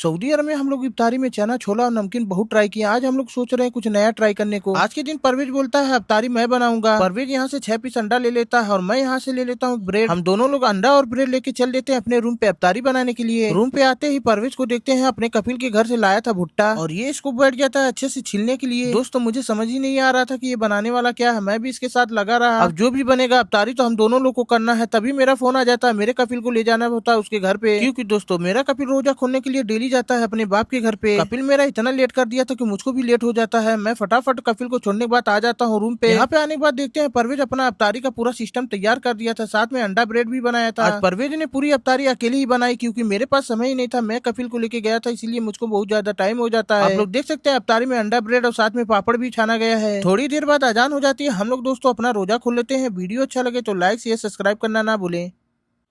Saudi अरब में हम लोग इफ्तारी में चना छोला और नमकीन बहुत ट्राई किया। आज हम लोग सोच रहे हैं कुछ नया ट्राई करने को। आज के दिन परवेज बोलता है इफ्तारी मैं बनाऊंगा। परवेज यहाँ से 6 पीस अंडा ले लेता है और मैं यहाँ से ले लेता हूँ ब्रेड। हम दोनों लोग अंडा और ब्रेड लेके चल देते हैं अपने रूम पे इफ्तारी बनाने के लिए। रूम पे आते ही परवेज को देखते हैं अपने कपिल के घर से लाया था भुट्टा और ये इसको बैठ जाता है अच्छे से छीलने के लिए। दोस्तों मुझे समझ ही नहीं आ रहा था कि ये बनाने वाला क्या है। मैं भी इसके साथ लगा रहा। अब जो भी बनेगा इफ्तारी तो हम दोनों लोग को करना है। तभी मेरा फोन आ जाता है, मेरे कपिल को ले जाना होता है उसके घर पे, क्योंकि दोस्तों मेरा कपिल रोजा खोलने के लिए डेली जाता है अपने बाप के घर पे। कपिल मेरा इतना लेट कर दिया था कि मुझको भी लेट हो जाता है। मैं फटाफट कपिल को छोड़ने के बाद आ जाता हूँ रूम पे। यहाँ पे आने के बाद देखते हैं परवेज अपना इफ्तारी का पूरा सिस्टम तैयार कर दिया था, साथ में अंडा ब्रेड भी बनाया था। आज परवेज ने पूरी इफ्तारी अकेले ही बनाई क्योंकि मेरे पास समय ही नहीं था। मैं कपिल को लेके गया था इसलिए मुझको बहुत ज्यादा टाइम हो जाता है। आप लोग देख सकते हैं इफ्तारी में अंडा ब्रेड और साथ में पापड़ भी छाना गया है। थोड़ी देर बाद अजान हो जाती है। हम लोग दोस्तों अपना रोजा खोल लेते हैं। वीडियो अच्छा लगे तो लाइक शेयर सब्सक्राइब करना ना भूलें।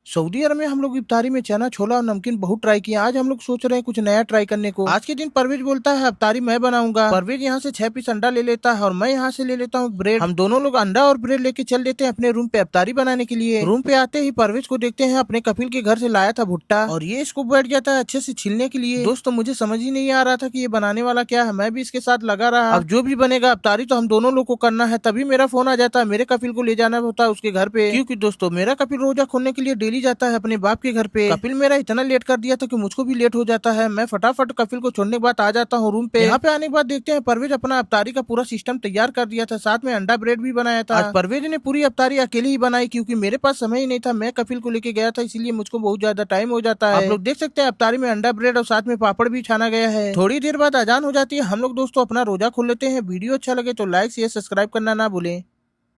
सऊदी अरब में हम लोग इफ्तारी में चना छोला और नमकीन बहुत ट्राई किया। आज हम लोग सोच रहे हैं कुछ नया ट्राई करने को। आज के दिन परवेज बोलता है इफ्तारी मैं बनाऊंगा। परवेज यहाँ से 6 पीस अंडा ले लेता है और मैं यहाँ से ले लेता हूँ ब्रेड। हम दोनों लोग अंडा और ब्रेड लेके चल देते हैं अपने रूम पे इफ्तारी बनाने के लिए। रूम पे आते ही परवेज को देखते हैं अपने कपिल के घर से लाया था भुट्टा और ये इसको बैठ जाता है अच्छे से छीलने के लिए। दोस्तों मुझे समझ ही नहीं आ रहा था कि ये बनाने वाला क्या है। मैं भी इसके साथ लगा रहा। अब जो भी बनेगा इफ्तारी तो हम दोनों लोग को करना है। तभी मेरा फोन आ जाता है, मेरे कपिल को ले जाना होता है उसके घर पे, क्योंकि दोस्तों मेरा कपिल रोजा खोलने के लिए डेली जाता है अपने बाप के घर पे। कपिल मेरा इतना लेट कर दिया था कि मुझको भी लेट हो जाता है। मैं फटाफट कपिल को छोड़ने के बाद आ जाता हूँ रूम पे। यहाँ पे आने के बाद देखते हैं परवेज अपना इफ्तारी का पूरा सिस्टम तैयार कर दिया था, साथ में अंडा ब्रेड भी बनाया था। आज परवेज ने पूरी इफ्तारी अकेले ही बनाई क्योंकि मेरे पास समय ही नहीं था। मैं कपिल को लेके गया था इसलिए मुझको बहुत ज्यादा टाइम हो जाता है। आप लोग देख सकते हैं इफ्तारी में अंडा ब्रेड और साथ में पापड़ भी छाना गया है। थोड़ी देर बाद अजान हो जाती है। हम लोग दोस्तों अपना रोजा खोल लेते हैं। वीडियो अच्छा लगे तो लाइक शेयर सब्सक्राइब करना ना भूलें।